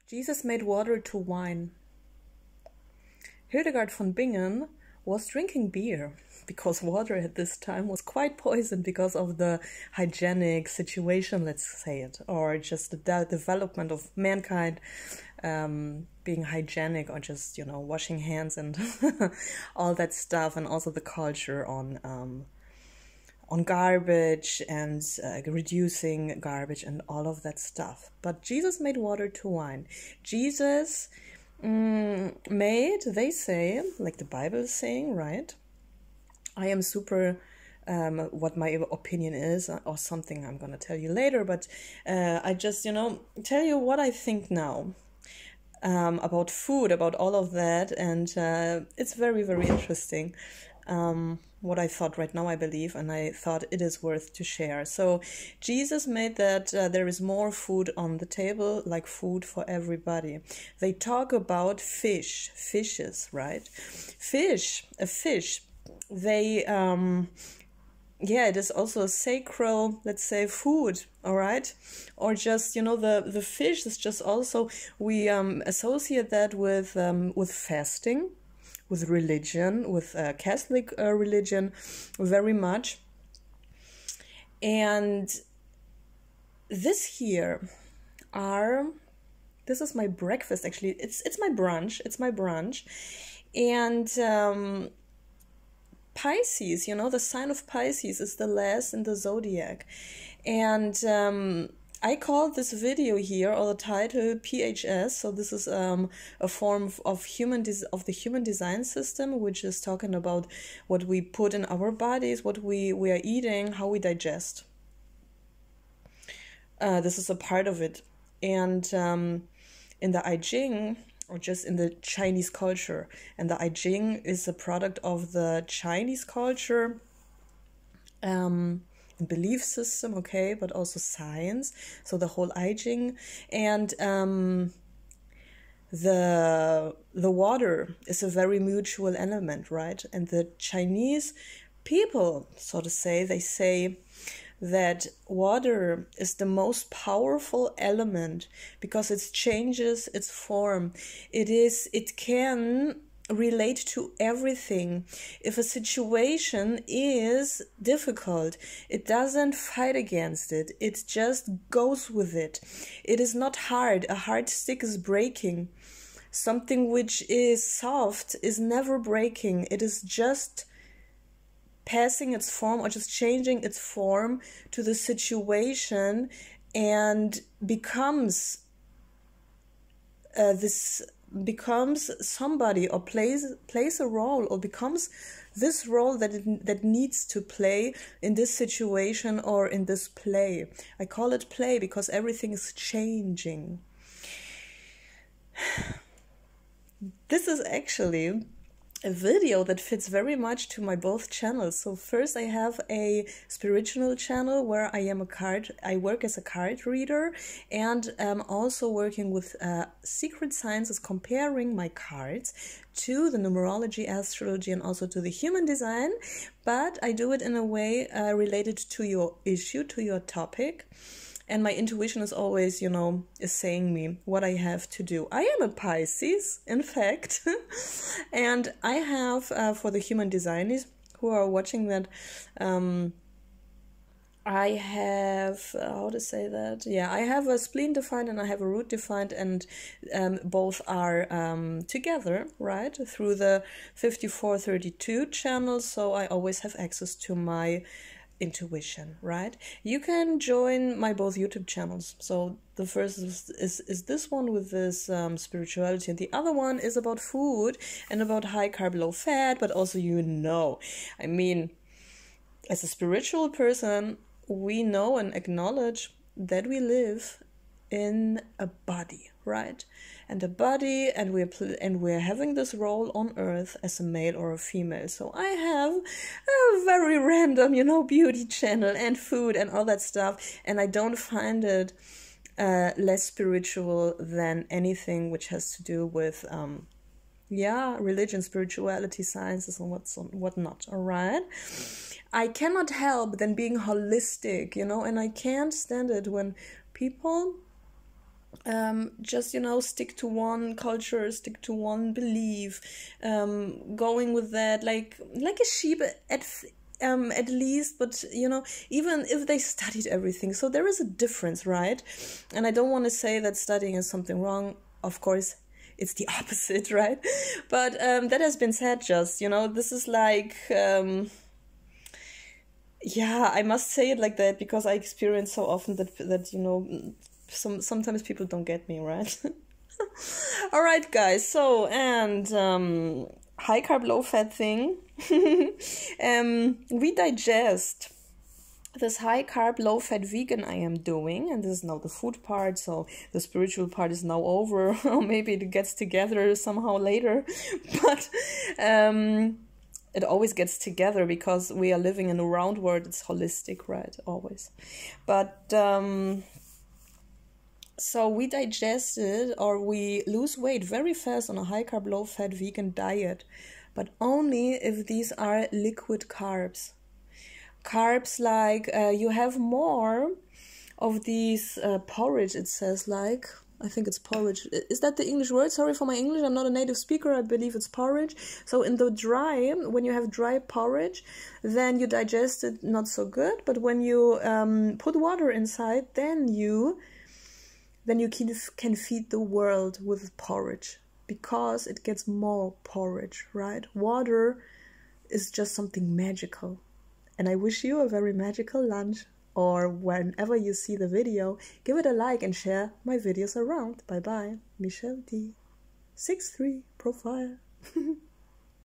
Jesus made water to wine. Hildegard von Bingen was drinking beer because water at this time was quite poisoned because of the hygienic situation, let's say it, or just the development of mankind being hygienic, or just, washing hands and all that stuff, and also the culture on garbage and reducing garbage and all of that stuff. But Jesus made water to wine. Jesus made, they say, like the Bible is saying, right? I am super, what my opinion is, or something I'm going to tell you later, but I just, tell you what I think now about food, about all of that, and it's very, very interesting. What I thought right now, I believe, and I thought it is worth to share. So Jesus made that there is more food on the table, like food for everybody. They talk about fishes, right? A fish, they, it is also a sacred, let's say, food, all right? Or just, the fish is just also, we associate that with fasting, with religion, with Catholic religion, very much. And this is my breakfast, actually. It's my brunch. And Pisces, the sign of Pisces is the last in the zodiac. And I call this video here, or the title, PHS. So this is a form of the human design system, which is talking about what we put in our bodies, what we are eating, how we digest. This is a part of it. And in the I Ching, or just in the Chinese culture, and the I Ching is a product of the Chinese culture, belief system, okay, but also science. So the whole I Ching, and the water is a very mutual element, right? And the Chinese people, so to say, they say that water is the most powerful element because it changes its form. It can relate to everything. If a situation is difficult, it doesn't fight against it. It just goes with it. It is not hard. A hard stick is breaking. Something which is soft is never breaking. It is just passing its form, or just changing its form to the situation, and becomes somebody, or plays a role, or becomes this role that needs to play in this situation or in this play. I call it play because everything is changing. This is actually a video that fits very much to my both channels. So first I have a spiritual channel where I work as a card reader, and also working with secret sciences, comparing my cards to the numerology, astrology, and also to the human design. But I do it in a way related to your issue, to your topic. And my intuition is always, is saying me what I have to do. I am a Pisces, in fact. And I have, for the human designers who are watching that, I have, how to say that? Yeah, I have a spleen defined and I have a root defined, and both are together, right? Through the 5432 channel. So I always have access to my intuition, right? You can join my both YouTube channels. So the first is this one with this spirituality, and the other one is about food and about high carb, low fat, but also, I mean, as a spiritual person, we know and acknowledge that we live in a body, right? And a body, and we're having this role on earth as a male or a female. So I have a very random, beauty channel and food and all that stuff, and I don't find it less spiritual than anything which has to do with religion, spirituality, sciences, and whatnot. All right. I cannot help than being holistic, and I can't stand it when people just, you know, stick to one culture, stick to one belief, going with that like a sheep at least. But you know, even if they studied everything, so there is a difference, right? And I don't want to say that studying is something wrong. Of course, it's the opposite, right? But that has been said. Just, you know, this is like yeah, I must say it like that because I experience so often that you know, sometimes people don't get me, right? All right, guys. So, and high carb, low fat thing. We digest this high carb, low fat vegan I am doing, and this is now the food part. So the spiritual part is now over, or maybe it gets together somehow later. But it always gets together because we are living in a round world. It's holistic, right? Always. But so we digest it, or we lose weight very fast on a high carb, low fat vegan diet, but only if these are liquid carbs. Carbs like you have more of these porridge, it says, like, I think it's porridge. Is that the English word? Sorry for my English, I'm not a native speaker. I believe it's porridge. So in the dry, when you have dry porridge, then you digest it not so good. But when you put water inside, then you can feed the world with porridge, because it gets more porridge, right? Water is just something magical. And I wish you a very magical lunch. Or whenever you see the video, give it a like and share my videos around. Bye bye. Michelle D. 63 profile.